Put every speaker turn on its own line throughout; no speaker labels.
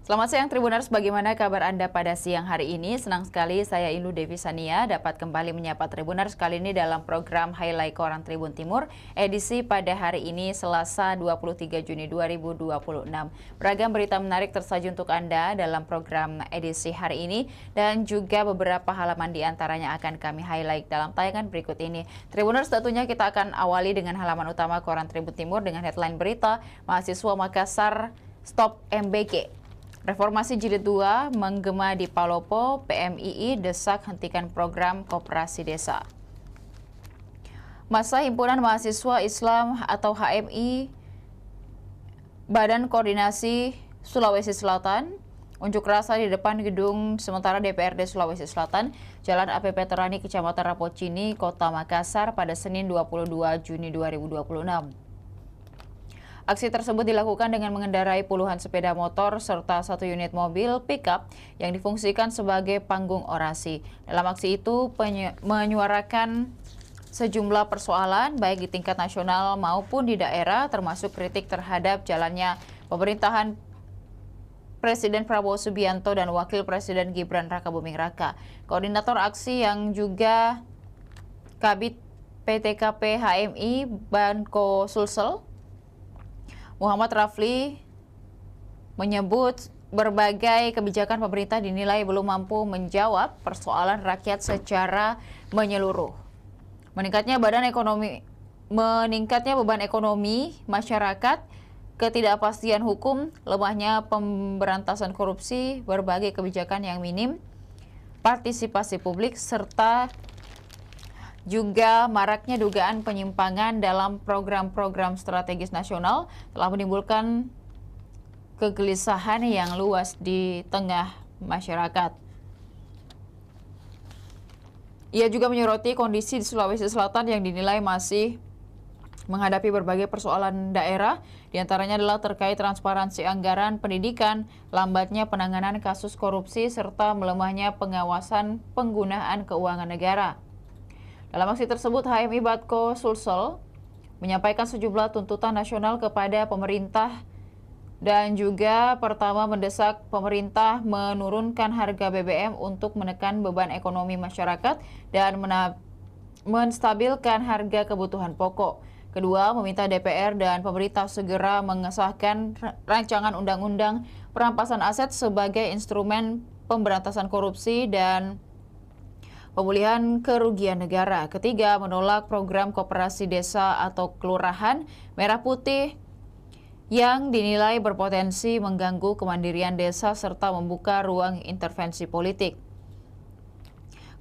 Selamat siang Tribuners, bagaimana kabar Anda pada siang hari ini? Senang sekali saya Indu Devi Sania dapat kembali menyapa Tribuners kali ini dalam program Highlight Koran Tribun Timur edisi pada hari ini Selasa 23 Juni 2026. Beragam berita menarik tersaji untuk Anda dalam program edisi hari ini dan juga beberapa halaman di antaranya akan kami highlight dalam tayangan berikut ini. Tribuners, tentunya kita akan awali dengan halaman utama Koran Tribun Timur dengan headline berita Mahasiswa Makassar Stop MBG. Reformasi Jilid 2 menggema di Palopo, PMII desak hentikan program koperasi desa. Masa Himpunan Mahasiswa Islam atau HMI Badan Koordinasi Sulawesi Selatan unjuk rasa di depan gedung sementara DPRD Sulawesi Selatan, Jalan APP Terani, Kecamatan Rapocini, Kota Makassar pada Senin 22 Juni 2026. Aksi tersebut dilakukan dengan mengendarai puluhan sepeda motor serta satu unit mobil pickup yang difungsikan sebagai panggung orasi. Dalam aksi itu menyuarakan sejumlah persoalan baik di tingkat nasional maupun di daerah, termasuk kritik terhadap jalannya pemerintahan Presiden Prabowo Subianto dan Wakil Presiden Gibran Rakabuming Raka. Koordinator aksi yang juga Kabid PTKP HMI Banko Sulsel Muhammad Rafli menyebut berbagai kebijakan pemerintah dinilai belum mampu menjawab persoalan rakyat secara menyeluruh. Meningkatnya beban ekonomi masyarakat, ketidakpastian hukum, lemahnya pemberantasan korupsi, berbagai kebijakan yang minim, partisipasi publik, serta juga maraknya dugaan penyimpangan dalam program-program strategis nasional telah menimbulkan kegelisahan yang luas di tengah masyarakat. Ia juga menyoroti kondisi di Sulawesi Selatan yang dinilai masih menghadapi berbagai persoalan daerah, diantaranya adalah terkait transparansi anggaran pendidikan, lambatnya penanganan kasus korupsi, serta melemahnya pengawasan penggunaan keuangan negara. Dalam aksi tersebut, HMI Banko Sulsel menyampaikan sejumlah tuntutan nasional kepada pemerintah dan juga pertama mendesak pemerintah menurunkan harga BBM untuk menekan beban ekonomi masyarakat dan menstabilkan harga kebutuhan pokok. Kedua, meminta DPR dan pemerintah segera mengesahkan rancangan undang-undang perampasan aset sebagai instrumen pemberantasan korupsi dan pemulihan kerugian negara. Ketiga, menolak program koperasi desa atau kelurahan merah putih yang dinilai berpotensi mengganggu kemandirian desa serta membuka ruang intervensi politik.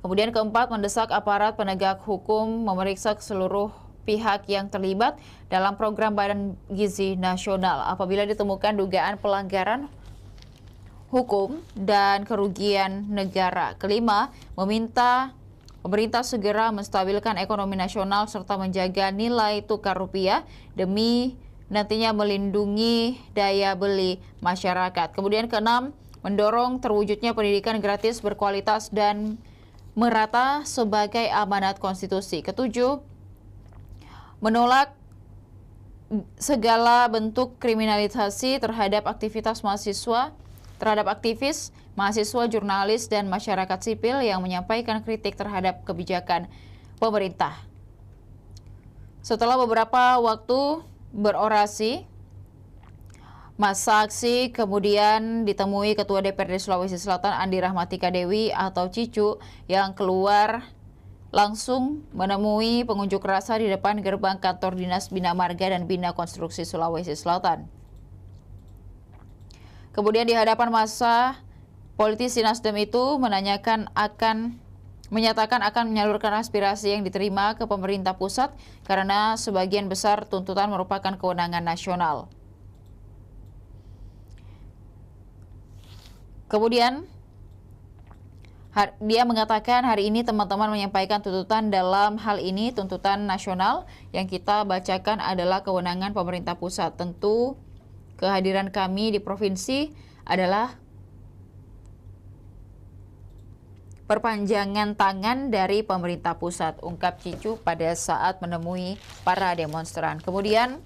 Kemudian keempat, mendesak aparat penegak hukum memeriksa seluruh pihak yang terlibat dalam program Badan Gizi Nasional apabila ditemukan dugaan pelanggaran hukum dan kerugian negara. Kelima, meminta pemerintah segera menstabilkan ekonomi nasional serta menjaga nilai tukar rupiah demi nantinya melindungi daya beli masyarakat. Kemudian keenam, mendorong terwujudnya pendidikan gratis berkualitas dan merata sebagai amanat konstitusi. Ketujuh, menolak segala bentuk kriminalisasi terhadap aktivitas aktivis, mahasiswa, jurnalis, dan masyarakat sipil yang menyampaikan kritik terhadap kebijakan pemerintah. Setelah beberapa waktu berorasi, masa aksi kemudian ditemui Ketua DPRD Sulawesi Selatan Andi Rahmatika Dewi atau Cicu yang keluar langsung menemui pengunjuk rasa di depan gerbang kantor Dinas Bina Marga dan Bina Konstruksi Sulawesi Selatan. Kemudian di hadapan massa, politisi Nasdem itu menyatakan akan menyalurkan aspirasi yang diterima ke pemerintah pusat karena sebagian besar tuntutan merupakan kewenangan nasional. Kemudian dia mengatakan hari ini teman-teman menyampaikan tuntutan dalam hal ini tuntutan nasional yang kita bacakan adalah kewenangan pemerintah pusat. Tentu kehadiran kami di provinsi adalah perpanjangan tangan dari pemerintah pusat, ungkap Cicu pada saat menemui para demonstran. Kemudian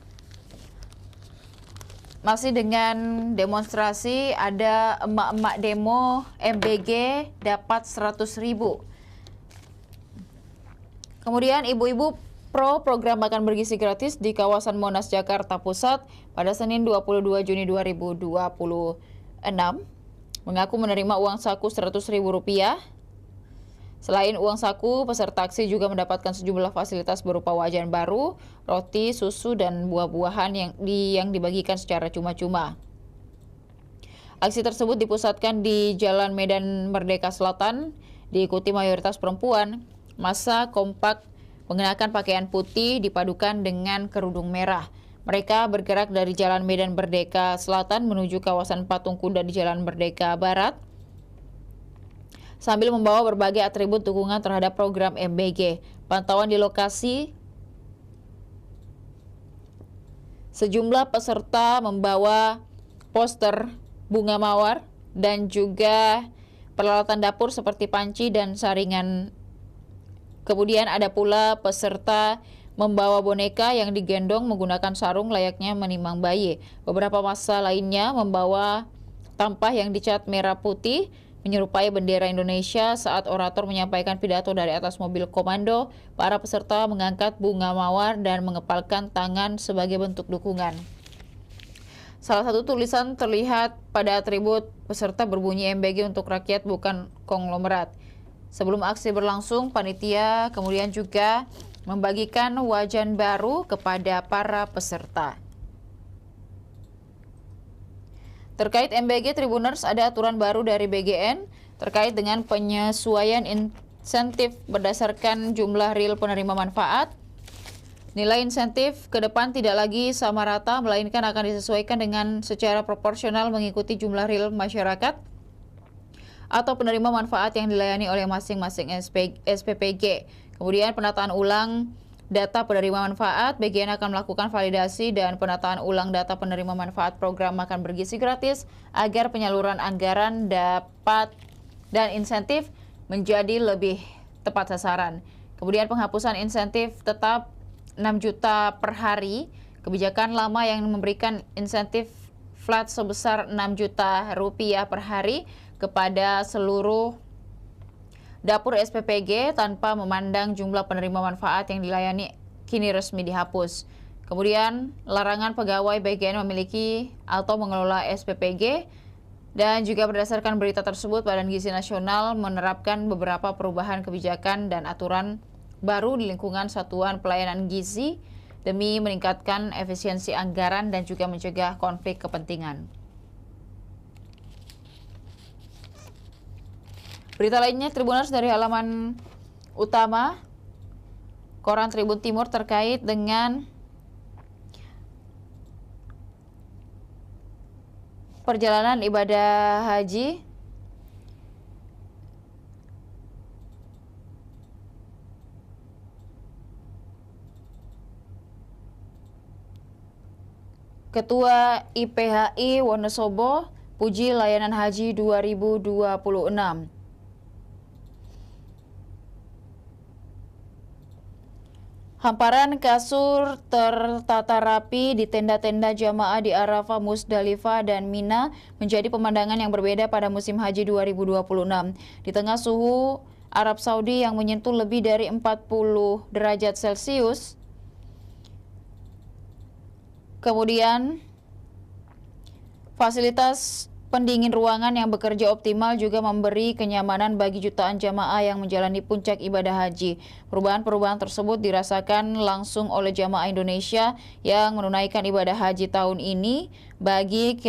Masih dengan demonstrasi, ada emak-emak demo MBG dapat 100.000. Kemudian ibu-ibu pro program makan bergizi gratis di kawasan Monas, Jakarta Pusat pada Senin 22 Juni 2026 mengaku menerima uang saku Rp100.000. Selain uang saku, peserta aksi juga mendapatkan sejumlah fasilitas berupa wajan baru, roti, susu, dan buah-buahan yang dibagikan secara cuma-cuma. Aksi tersebut dipusatkan di Jalan Medan Merdeka Selatan, diikuti mayoritas perempuan. Massa kompak mengenakan pakaian putih dipadukan dengan kerudung merah. Mereka bergerak dari Jalan Medan Merdeka Selatan menuju kawasan Patung Kuda di Jalan Merdeka Barat, sambil membawa berbagai atribut dukungan terhadap program MBG. Pantauan di lokasi, sejumlah peserta membawa poster bunga mawar dan juga peralatan dapur seperti panci dan saringan. Kemudian ada pula peserta membawa boneka yang digendong menggunakan sarung layaknya menimang bayi. Beberapa massa lainnya membawa tampah yang dicat merah putih menyerupai bendera Indonesia. Saat orator menyampaikan pidato dari atas mobil komando, para peserta mengangkat bunga mawar dan mengepalkan tangan sebagai bentuk dukungan. Salah satu tulisan terlihat pada atribut peserta berbunyi MBG untuk rakyat bukan konglomerat. Sebelum aksi berlangsung, panitia kemudian juga membagikan wajan baru kepada para peserta. Terkait MBG Tribuners, ada aturan baru dari BGN terkait dengan penyesuaian insentif berdasarkan jumlah real penerima manfaat. Nilai insentif ke depan tidak lagi sama rata, melainkan akan disesuaikan dengan secara proporsional mengikuti jumlah real masyarakat atau penerima manfaat yang dilayani oleh masing-masing SPPG. Kemudian penataan ulang data penerima manfaat, BGN akan melakukan validasi dan penataan ulang data penerima manfaat program makan bergizi gratis agar penyaluran anggaran dapat dan insentif menjadi lebih tepat sasaran. Kemudian penghapusan insentif tetap 6 juta per hari. Kebijakan lama yang memberikan insentif flat sebesar 6 juta rupiah per hari kepada seluruh dapur SPPG tanpa memandang jumlah penerima manfaat yang dilayani kini resmi dihapus. Kemudian larangan pegawai BGN memiliki atau mengelola SPPG, dan juga berdasarkan berita tersebut Badan Gizi Nasional menerapkan beberapa perubahan kebijakan dan aturan baru di lingkungan Satuan Pelayanan Gizi demi meningkatkan efisiensi anggaran dan juga mencegah konflik kepentingan. Berita lainnya, Tribuners, dari halaman utama Koran Tribun Timur terkait dengan perjalanan ibadah haji. Ketua IPHI Wonosobo puji layanan haji 2026. Hamparan kasur tertata rapi di tenda-tenda jamaah di Arafah, Musdalifah, dan Mina menjadi pemandangan yang berbeda pada musim haji 2026. Di tengah suhu Arab Saudi yang menyentuh lebih dari 40 derajat Celcius, kemudian fasilitas pendingin ruangan yang bekerja optimal juga memberi kenyamanan bagi jutaan jamaah yang menjalani puncak ibadah haji. Perubahan-perubahan tersebut dirasakan langsung oleh jamaah Indonesia yang menunaikan ibadah haji tahun ini. Bagi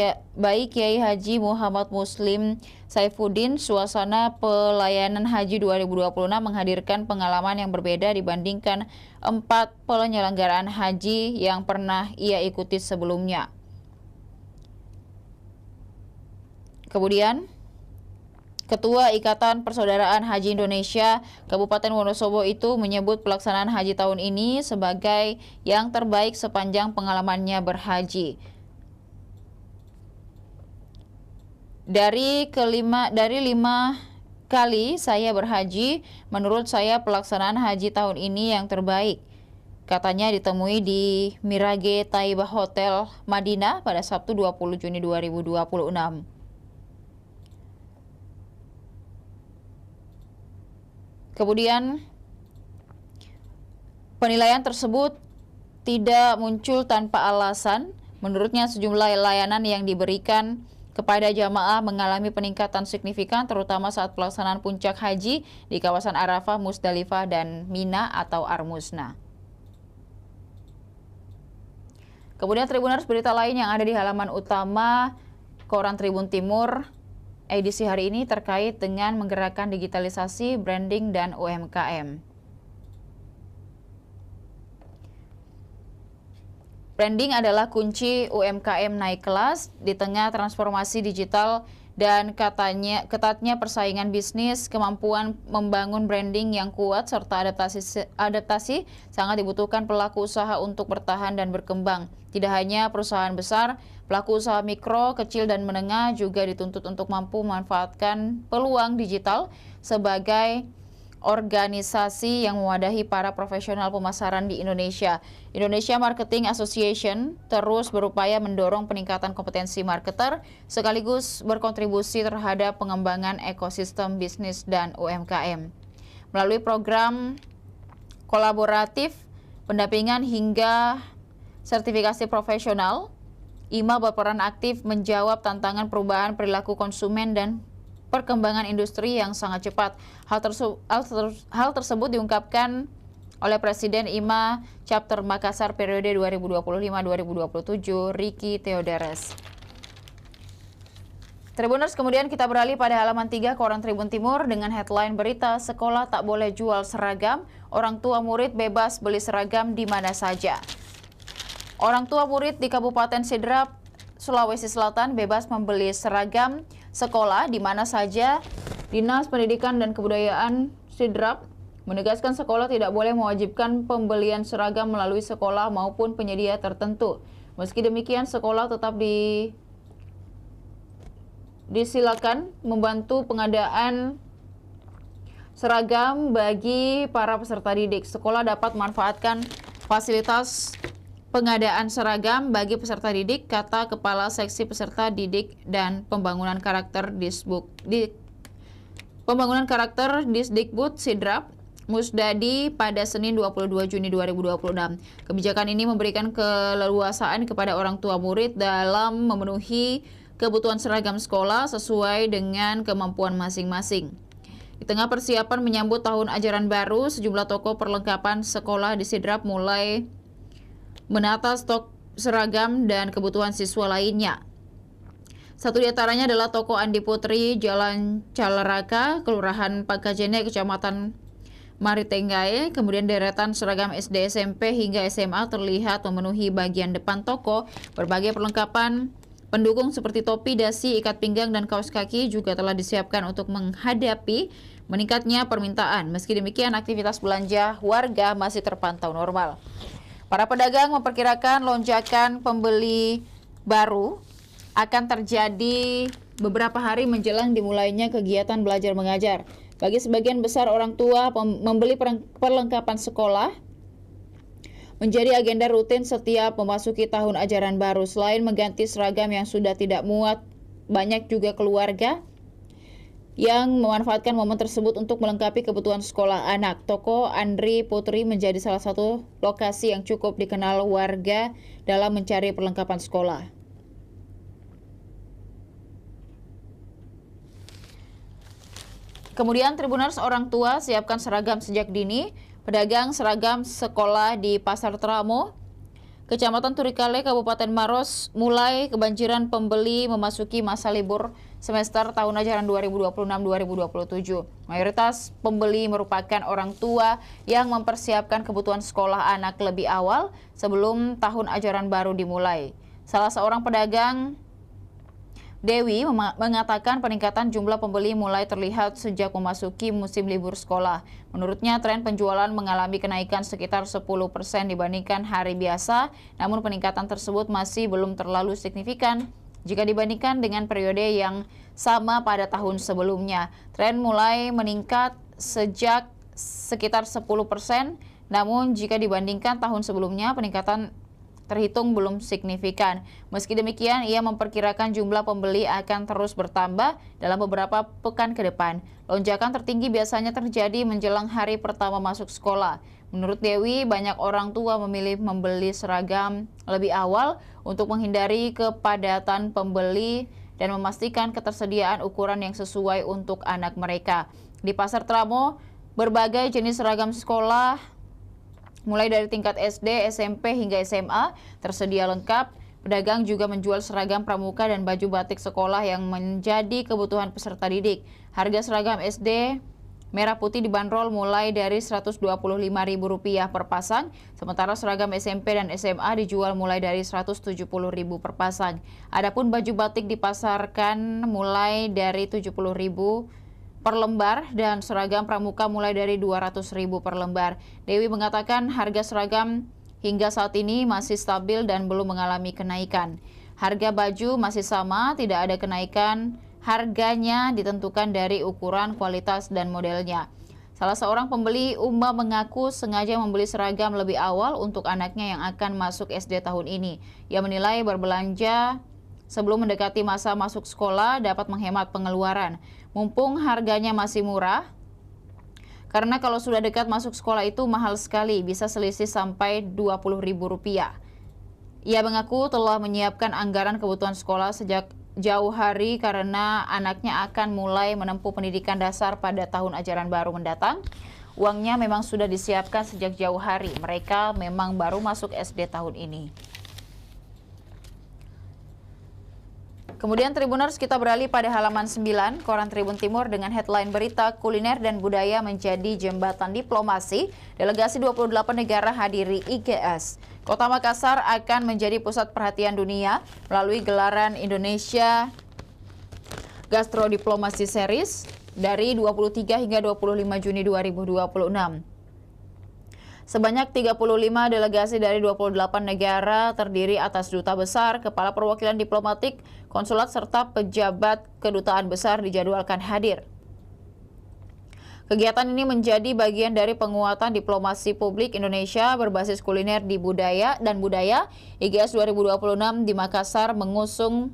Kiai Haji Muhammad Muslim Saifuddin, suasana pelayanan haji 2026 menghadirkan pengalaman yang berbeda dibandingkan 4 penyelenggaraan haji yang pernah ia ikuti sebelumnya. Kemudian, Ketua Ikatan Persaudaraan Haji Indonesia Kabupaten Wonosobo itu menyebut pelaksanaan haji tahun ini sebagai yang terbaik sepanjang pengalamannya berhaji. Dari 5 kali saya berhaji, menurut saya pelaksanaan haji tahun ini yang terbaik. Katanya ditemui di Mirage Taibah Hotel Madinah pada Sabtu 20 Juni 2026. Kemudian penilaian tersebut tidak muncul tanpa alasan. Menurutnya sejumlah layanan yang diberikan kepada jamaah mengalami peningkatan signifikan terutama saat pelaksanaan puncak haji di kawasan Arafah, Musdalifah, dan Mina atau Armusna. Kemudian Tribuners, berita lain yang ada di halaman utama Koran Tribun Timur edisi hari ini terkait dengan menggerakkan digitalisasi, branding, dan UMKM. Branding adalah kunci UMKM naik kelas di tengah transformasi digital dan ketatnya persaingan bisnis. Kemampuan membangun branding yang kuat serta adaptasi sangat dibutuhkan pelaku usaha untuk bertahan dan berkembang. Tidak hanya perusahaan besar, pelaku usaha mikro, kecil, dan menengah juga dituntut untuk mampu memanfaatkan peluang digital sebagai organisasi yang mewadahi para profesional pemasaran di Indonesia. Indonesia Marketing Association terus berupaya mendorong peningkatan kompetensi marketer sekaligus berkontribusi terhadap pengembangan ekosistem bisnis dan UMKM. Melalui program kolaboratif, pendampingan hingga sertifikasi profesional, IMA berperan aktif menjawab tantangan perubahan perilaku konsumen dan perkembangan industri yang sangat cepat. Hal tersebut diungkapkan oleh Presiden IMA Chapter Makassar periode 2025-2027, Ricky Theodoros. Tribuners, kemudian kita beralih pada halaman 3 Koran Tribun Timur dengan headline berita sekolah tak boleh jual seragam, orang tua murid bebas beli seragam di mana saja. Orang tua murid di Kabupaten Sidrap, Sulawesi Selatan bebas membeli seragam sekolah di mana saja. Dinas Pendidikan dan Kebudayaan Sidrap menegaskan sekolah tidak boleh mewajibkan pembelian seragam melalui sekolah maupun penyedia tertentu. Meski demikian, sekolah tetap disilakan membantu pengadaan seragam bagi para peserta didik. Sekolah dapat memanfaatkan fasilitas pengadaan seragam bagi peserta didik, kata Kepala Seksi Peserta Didik dan Pembangunan Karakter Disdikbud Sidrap, Musdadi pada Senin 22 Juni 2026. Kebijakan ini memberikan keleluasaan kepada orang tua murid dalam memenuhi kebutuhan seragam sekolah sesuai dengan kemampuan masing-masing. Di tengah persiapan menyambut tahun ajaran baru, sejumlah toko perlengkapan sekolah di Sidrap mulai menata stok seragam dan kebutuhan siswa lainnya. Satu di antaranya adalah toko Andi Putri, Jalan Calaraka, Kelurahan Pagkajene, Kecamatan Maritenggae. Kemudian deretan seragam SD, SMP hingga SMA terlihat memenuhi bagian depan toko. Berbagai perlengkapan pendukung seperti topi, dasi, ikat pinggang, dan kaos kaki juga telah disiapkan untuk menghadapi meningkatnya permintaan. Meski demikian, aktivitas belanja warga masih terpantau normal. Para pedagang memperkirakan lonjakan pembeli baru akan terjadi beberapa hari menjelang dimulainya kegiatan belajar mengajar. Bagi sebagian besar orang tua, membeli perlengkapan sekolah menjadi agenda rutin setiap memasuki tahun ajaran baru. Selain mengganti seragam yang sudah tidak muat, banyak juga keluarga yang memanfaatkan momen tersebut untuk melengkapi kebutuhan sekolah anak. Toko Andri Putri menjadi salah satu lokasi yang cukup dikenal warga dalam mencari perlengkapan sekolah. Kemudian Tribuners, orang tua siapkan seragam sejak dini. Pedagang seragam sekolah di Pasar Tramo, Kecamatan Turikale, Kabupaten Maros, mulai kebanjiran pembeli memasuki masa libur semester tahun ajaran 2026-2027. Mayoritas pembeli merupakan orang tua yang mempersiapkan kebutuhan sekolah anak lebih awal sebelum tahun ajaran baru dimulai. Salah seorang pedagang, Dewi, mengatakan peningkatan jumlah pembeli mulai terlihat sejak memasuki musim libur sekolah. Menurutnya, tren penjualan mengalami kenaikan sekitar 10% dibandingkan hari biasa, namun peningkatan tersebut masih belum terlalu signifikan jika dibandingkan dengan periode yang sama pada tahun sebelumnya. Tren mulai meningkat sejak sekitar 10% Namun jika dibandingkan tahun sebelumnya, peningkatan terhitung belum signifikan. Meski demikian, ia memperkirakan jumlah pembeli akan terus bertambah dalam beberapa pekan ke depan. Lonjakan tertinggi biasanya terjadi menjelang hari pertama masuk sekolah. Menurut Dewi, banyak orang tua memilih membeli seragam lebih awal untuk menghindari kepadatan pembeli dan memastikan ketersediaan ukuran yang sesuai untuk anak mereka. Di Pasar Tramo, berbagai jenis seragam sekolah mulai dari tingkat SD, SMP hingga SMA tersedia lengkap. Pedagang juga menjual seragam pramuka dan baju batik sekolah yang menjadi kebutuhan peserta didik. Harga seragam SD merah putih dibanderol mulai dari Rp125.000 per pasang, sementara seragam SMP dan SMA dijual mulai dari Rp170.000 per pasang. Adapun baju batik dipasarkan mulai dari Rp70.000 per lembar dan seragam pramuka mulai dari Rp200.000 per lembar. Dewi mengatakan harga seragam hingga saat ini masih stabil dan belum mengalami kenaikan. Harga baju masih sama, tidak ada kenaikan. Harganya ditentukan dari ukuran, kualitas, dan modelnya. Salah seorang pembeli, Uma, mengaku sengaja membeli seragam lebih awal untuk anaknya yang akan masuk SD tahun ini. Ia menilai berbelanja sebelum mendekati masa masuk sekolah dapat menghemat pengeluaran. Mumpung harganya masih murah, karena kalau sudah dekat masuk sekolah itu mahal sekali, bisa selisih sampai Rp20.000. Ia mengaku telah menyiapkan anggaran kebutuhan sekolah sejak jauh hari karena anaknya akan mulai menempuh pendidikan dasar pada tahun ajaran baru mendatang. Uangnya memang sudah disiapkan sejak jauh hari. Mereka memang baru masuk SD tahun ini. Kemudian Tribuners, kita beralih pada halaman 9 Koran Tribun Timur dengan headline berita kuliner dan budaya menjadi jembatan diplomasi. Delegasi 28 negara hadiri IGS. Kota Makassar akan menjadi pusat perhatian dunia melalui gelaran Indonesia Gastrodiplomasi Series dari 23 hingga 25 Juni 2026. Sebanyak 35 delegasi dari 28 negara terdiri atas duta besar, kepala perwakilan diplomatik, konsulat, serta pejabat kedutaan besar dijadwalkan hadir. Kegiatan ini menjadi bagian dari penguatan diplomasi publik Indonesia berbasis kuliner di budaya dan budaya. IGS 2026 di Makassar mengusung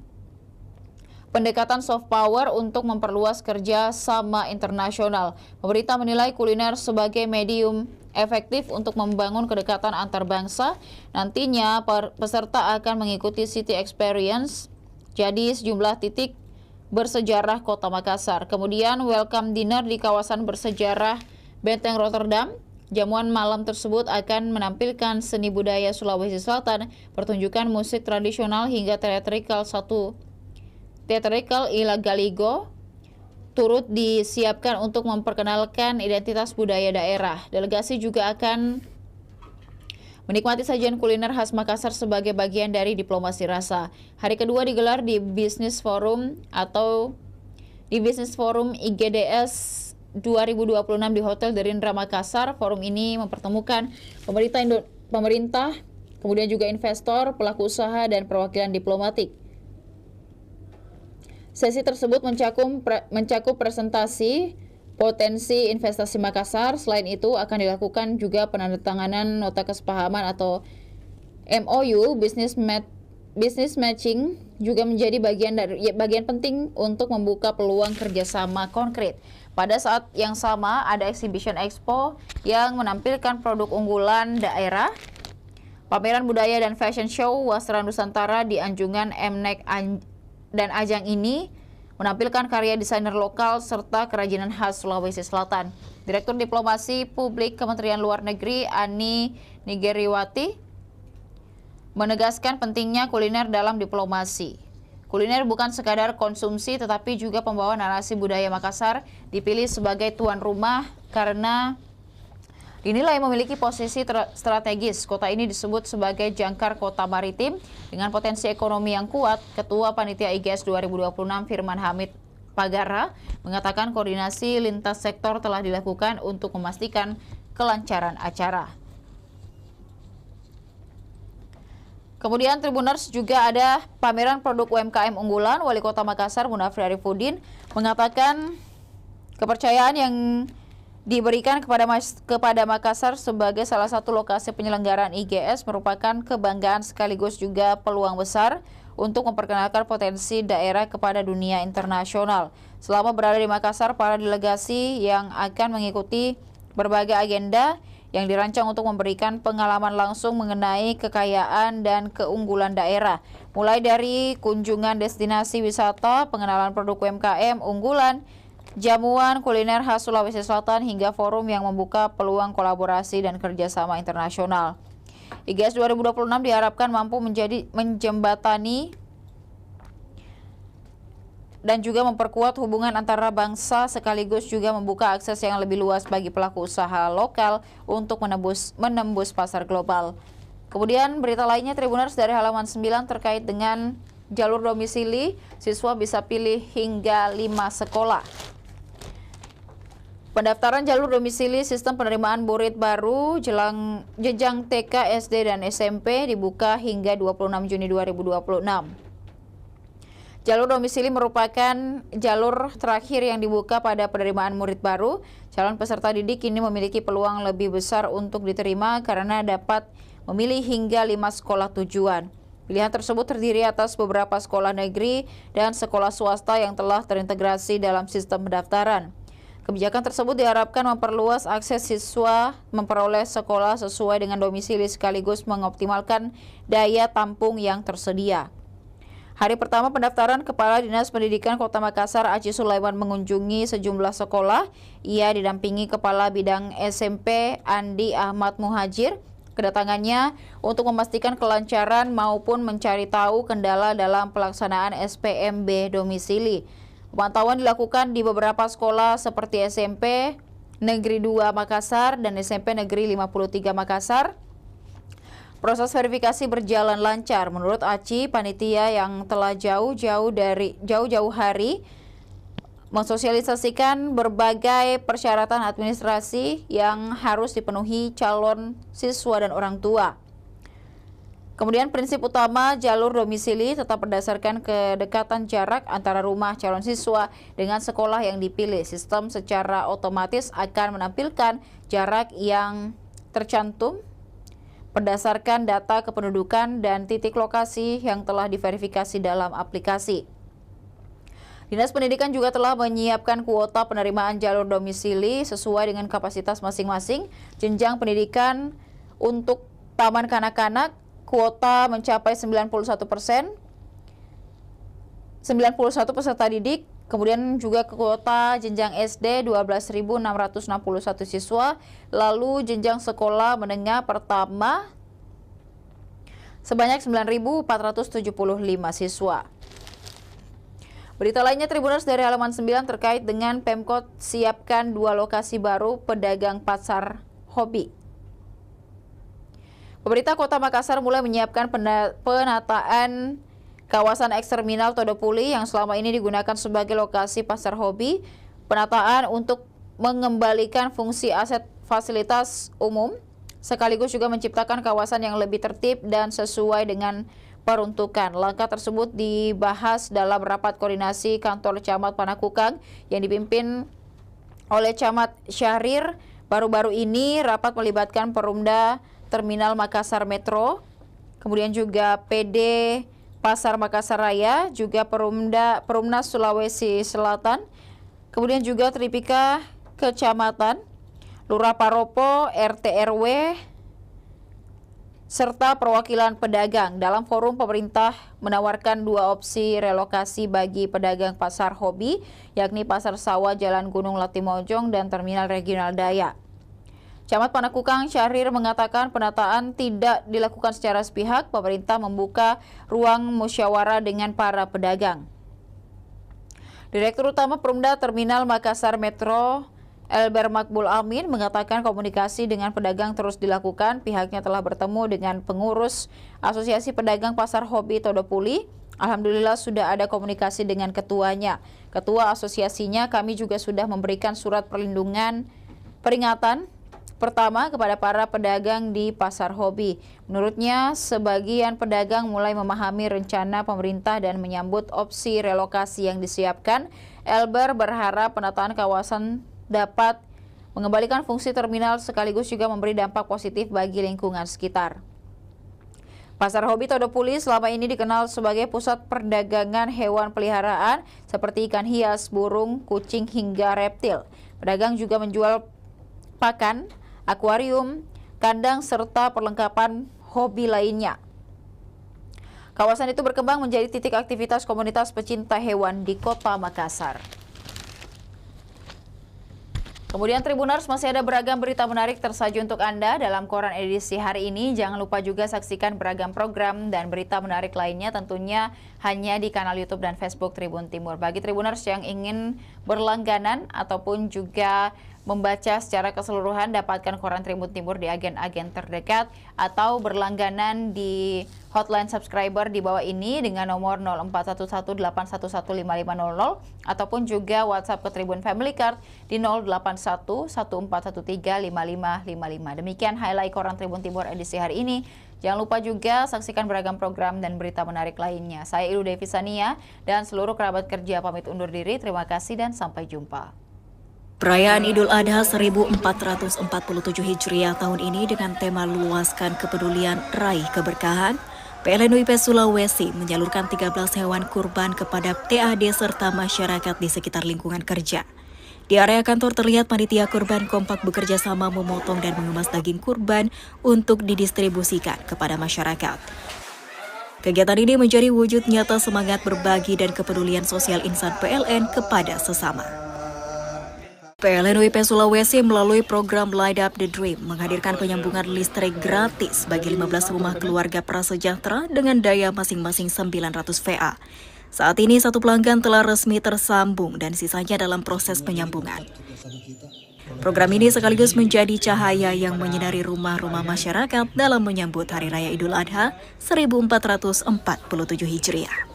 pendekatan soft power untuk memperluas kerja sama internasional. Pemerintah menilai kuliner sebagai medium efektif untuk membangun kedekatan antar bangsa. Nantinya peserta akan mengikuti City Experience, jadi sejumlah titik bersejarah Kota Makassar. Kemudian welcome dinner di kawasan bersejarah Benteng Rotterdam. Jamuan malam tersebut akan menampilkan seni budaya Sulawesi Selatan, pertunjukan musik tradisional hingga teatrikal Ila Galigo turut disiapkan untuk memperkenalkan identitas budaya daerah. Delegasi juga akan menikmati sajian kuliner khas Makassar sebagai bagian dari diplomasi rasa. Hari kedua digelar di Business Forum IGDS 2026 di Hotel Derindra Makassar. Forum ini mempertemukan pemerintah, kemudian juga investor, pelaku usaha, dan perwakilan diplomatik. Sesi tersebut mencakup presentasi potensi investasi Makassar. Selain itu akan dilakukan juga penandatanganan nota kesepahaman atau MOU. Business matching juga menjadi bagian penting untuk membuka peluang kerjasama konkret. Pada saat yang sama ada Exhibition Expo yang menampilkan produk unggulan daerah, pameran budaya dan fashion show Wasra Nusantara di Anjungan MNEC, dan ajang ini menampilkan karya desainer lokal serta kerajinan khas Sulawesi Selatan. Direktur Diplomasi Publik Kementerian Luar Negeri Ani Nigeriwati menegaskan pentingnya kuliner dalam diplomasi. Kuliner bukan sekadar konsumsi tetapi juga pembawa narasi budaya Makassar, dipilih sebagai tuan rumah karena dinilai memiliki posisi strategis. Kota ini disebut sebagai jangkar kota maritim dengan potensi ekonomi yang kuat. Ketua Panitia IGS 2026 Firman Hamid Pagara mengatakan koordinasi lintas sektor telah dilakukan untuk memastikan kelancaran acara. Kemudian Tribuners, juga ada pameran produk UMKM unggulan. Wali Kota Makassar Munafri Arifudin mengatakan kepercayaan yang diberikan kepada Makassar sebagai salah satu lokasi penyelenggaraan IGS merupakan kebanggaan sekaligus juga peluang besar untuk memperkenalkan potensi daerah kepada dunia internasional. Selama berada di Makassar, para delegasi yang akan mengikuti berbagai agenda yang dirancang untuk memberikan pengalaman langsung mengenai kekayaan dan keunggulan daerah, mulai dari kunjungan destinasi wisata, pengenalan produk UMKM unggulan, jamuan kuliner khas Sulawesi Selatan, hingga forum yang membuka peluang kolaborasi dan kerjasama internasional. IGS 2026 diharapkan mampu menjembatani dan juga memperkuat hubungan antara bangsa sekaligus juga membuka akses yang lebih luas bagi pelaku usaha lokal untuk menembus pasar global. Kemudian berita lainnya, Tribuners, dari halaman 9 terkait dengan jalur domisili, siswa bisa pilih hingga 5 sekolah. Pendaftaran jalur domisili sistem penerimaan murid baru jenjang TK, SD, dan SMP dibuka hingga 26 Juni 2026. Jalur domisili merupakan jalur terakhir yang dibuka pada penerimaan murid baru. Calon peserta didik kini memiliki peluang lebih besar untuk diterima karena dapat memilih hingga 5 sekolah tujuan. Pilihan tersebut terdiri atas beberapa sekolah negeri dan sekolah swasta yang telah terintegrasi dalam sistem pendaftaran. Kebijakan tersebut diharapkan memperluas akses siswa memperoleh sekolah sesuai dengan domisili sekaligus mengoptimalkan daya tampung yang tersedia. Hari pertama pendaftaran, Kepala Dinas Pendidikan Kota Makassar Aji Sulaiman mengunjungi sejumlah sekolah. Ia didampingi Kepala Bidang SMP Andi Ahmad Muhajir. Kedatangannya untuk memastikan kelancaran maupun mencari tahu kendala dalam pelaksanaan SPMB domisili. Pemantauan dilakukan di beberapa sekolah seperti SMP Negeri 2 Makassar dan SMP Negeri 53 Makassar. Proses verifikasi berjalan lancar. Menurut Aci, panitia yang telah jauh-jauh hari mensosialisasikan berbagai persyaratan administrasi yang harus dipenuhi calon siswa dan orang tua. Kemudian prinsip utama jalur domisili tetap berdasarkan kedekatan jarak antara rumah calon siswa dengan sekolah yang dipilih. Sistem secara otomatis akan menampilkan jarak yang tercantum berdasarkan data kependudukan dan titik lokasi yang telah diverifikasi dalam aplikasi. Dinas Pendidikan juga telah menyiapkan kuota penerimaan jalur domisili sesuai dengan kapasitas masing-masing. Jenjang pendidikan untuk taman kanak-kanak, kuota mencapai 91%, 91 peserta didik. Kemudian juga kuota jenjang SD 12.661 siswa, lalu jenjang sekolah menengah pertama sebanyak 9.475 siswa. Berita lainnya, Tribuners, dari halaman 9 terkait dengan Pemkot siapkan 2 lokasi baru pedagang pasar hobi. Pemerintah Kota Makassar mulai menyiapkan penataan kawasan eksterminal Todopuli yang selama ini digunakan sebagai lokasi pasar hobi. Penataan untuk mengembalikan fungsi aset fasilitas umum sekaligus juga menciptakan kawasan yang lebih tertib dan sesuai dengan peruntukan. Langkah tersebut dibahas dalam rapat koordinasi kantor Camat Panakukang yang dipimpin oleh Camat Syahrir. Baru-baru ini rapat melibatkan Perumda Terminal Makassar Metro, kemudian juga PD Pasar Makassar Raya, juga Perumnas Sulawesi Selatan, kemudian juga Tripika Kecamatan, Lurah Paropo, RT RW, serta perwakilan pedagang. Dalam forum, pemerintah menawarkan 2 opsi relokasi bagi pedagang pasar hobi, yakni Pasar Sawah Jalan Gunung Latimojong dan Terminal Regional Dayak. Camat Panakukang Syahrir mengatakan penataan tidak dilakukan secara sepihak. Pemerintah membuka ruang musyawarah dengan para pedagang. Direktur Utama Perumda Terminal Makassar Metro, Elber Makbul Amin, mengatakan komunikasi dengan pedagang terus dilakukan. Pihaknya telah bertemu dengan pengurus Asosiasi Pedagang Pasar Hobi Todopuli. Alhamdulillah sudah ada komunikasi dengan ketuanya. Ketua asosiasinya, kami juga sudah memberikan surat peringatan pertama kepada para pedagang di pasar hobi. Menurutnya, sebagian pedagang mulai memahami rencana pemerintah dan menyambut opsi relokasi yang disiapkan. Elber berharap penataan kawasan dapat mengembalikan fungsi terminal sekaligus juga memberi dampak positif bagi lingkungan sekitar. Pasar Hobi Todopuli selama ini dikenal sebagai pusat perdagangan hewan peliharaan seperti ikan hias, burung, kucing, hingga reptil. Pedagang juga menjual pakan, akuarium, kandang, serta perlengkapan hobi lainnya. Kawasan itu berkembang menjadi titik aktivitas komunitas pecinta hewan di Kota Makassar. Kemudian Tribuners, masih ada beragam berita menarik tersaji untuk Anda dalam koran edisi hari ini. Jangan lupa juga saksikan beragam program dan berita menarik lainnya tentunya hanya di kanal YouTube dan Facebook Tribun Timur. Bagi Tribuners yang ingin berlangganan ataupun juga membaca secara keseluruhan, dapatkan koran Tribun Timur di agen-agen terdekat atau berlangganan di hotline subscriber di bawah ini dengan nomor 0411811500 ataupun juga WhatsApp ke Tribun Family Card di 081141135555. Demikian highlight koran Tribun Timur edisi hari ini. Jangan lupa juga saksikan beragam program dan berita menarik lainnya. Saya Ilu Devi Sania dan seluruh kerabat kerja pamit undur diri. Terima kasih dan sampai jumpa.
Perayaan Idul Adha 1447 Hijriah tahun ini dengan tema luaskan kepedulian, raih keberkahan, PLN UIP Sulawesi menyalurkan 13 hewan kurban kepada TAD serta masyarakat di sekitar lingkungan kerja. Di area kantor terlihat panitia kurban kompak bekerja sama memotong dan mengemas daging kurban untuk didistribusikan kepada masyarakat. Kegiatan ini menjadi wujud nyata semangat berbagi dan kepedulian sosial insan PLN kepada sesama. PLN UIP Sulawesi melalui program Light Up the Dream menghadirkan penyambungan listrik gratis bagi 15 rumah keluarga prasejahtera dengan daya masing-masing 900 VA. Saat ini satu pelanggan telah resmi tersambung dan sisanya dalam proses penyambungan. Program ini sekaligus menjadi cahaya yang menyinari rumah-rumah masyarakat dalam menyambut Hari Raya Idul Adha 1447 Hijriah.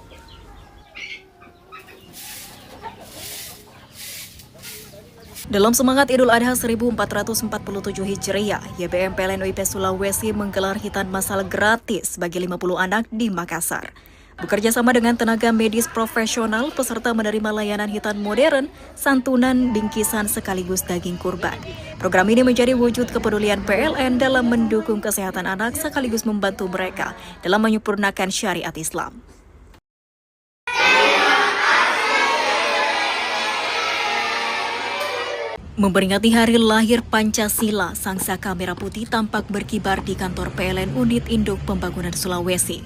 Dalam semangat Idul Adha 1447 Hijriah, YBM PLN UIP Sulawesi menggelar hitan massal gratis bagi 50 anak di Makassar. Bekerja sama dengan tenaga medis profesional, peserta menerima layanan hitan modern, santunan, bingkisan sekaligus daging kurban. Program ini menjadi wujud kepedulian PLN dalam mendukung kesehatan anak sekaligus membantu mereka dalam menyempurnakan syariat Islam. Memperingati hari lahir Pancasila, sang saka merah putih tampak berkibar di kantor PLN Unit Induk Pembangunan Sulawesi.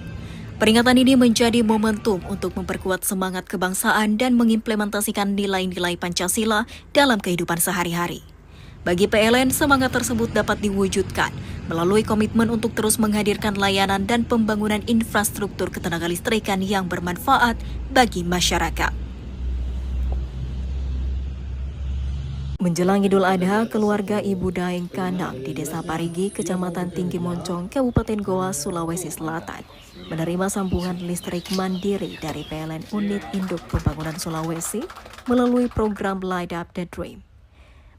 Peringatan ini menjadi momentum untuk memperkuat semangat kebangsaan dan mengimplementasikan nilai-nilai Pancasila dalam kehidupan sehari-hari. Bagi PLN, semangat tersebut dapat diwujudkan melalui komitmen untuk terus menghadirkan layanan dan pembangunan infrastruktur ketenagalistrikan yang bermanfaat bagi masyarakat. Menjelang Idul Adha, keluarga Ibu Daeng Kanang di Desa Parigi, Kecamatan Tinggi Moncong, Kabupaten Goa, Sulawesi Selatan, menerima sambungan listrik mandiri dari PLN Unit Induk Pembangunan Sulawesi melalui program Light Up the Dream.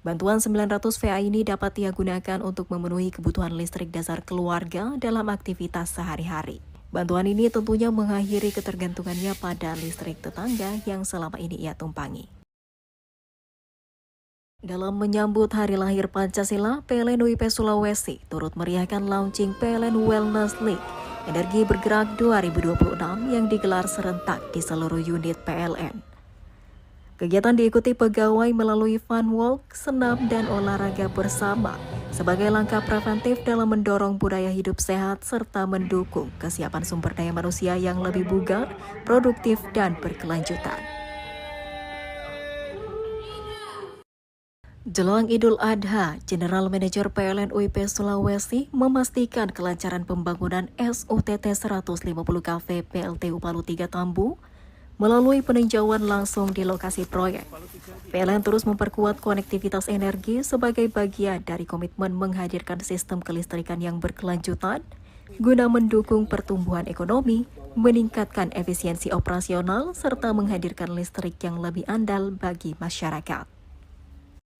Bantuan 900 VA ini dapat ia gunakan untuk memenuhi kebutuhan listrik dasar keluarga dalam aktivitas sehari-hari. Bantuan ini tentunya mengakhiri ketergantungannya pada listrik tetangga yang selama ini ia tumpangi. Dalam menyambut Hari Lahir Pancasila, PLN UIP Sulawesi turut meriahkan launching PLN Wellness League Energi Bergerak 2026 yang digelar serentak di seluruh unit PLN. Kegiatan diikuti pegawai melalui fun walk, senam, dan olahraga bersama sebagai langkah preventif dalam mendorong budaya hidup sehat serta mendukung kesiapan sumber daya manusia yang lebih bugar, produktif, dan berkelanjutan. Jelang Idul Adha, General Manager PLN UIP Sulawesi memastikan kelancaran pembangunan SUTT 150 kV PLTU Palu 3 Tambu melalui peninjauan langsung di lokasi proyek. PLN terus memperkuat konektivitas energi sebagai bagian dari komitmen menghadirkan sistem kelistrikan yang berkelanjutan guna mendukung pertumbuhan ekonomi, meningkatkan efisiensi operasional, serta menghadirkan listrik yang lebih andal bagi masyarakat.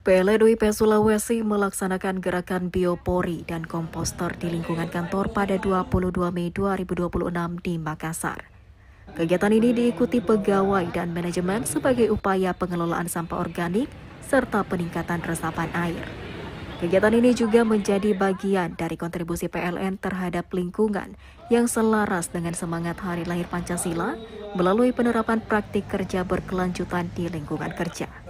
PLN UIP Sulawesi melaksanakan gerakan biopori dan komposter di lingkungan kantor pada 22 Mei 2026 di Makassar. Kegiatan ini diikuti pegawai dan manajemen sebagai upaya pengelolaan sampah organik serta peningkatan resapan air. Kegiatan ini juga menjadi bagian dari kontribusi PLN terhadap lingkungan yang selaras dengan semangat Hari Lahir Pancasila melalui penerapan praktik kerja berkelanjutan di lingkungan kerja.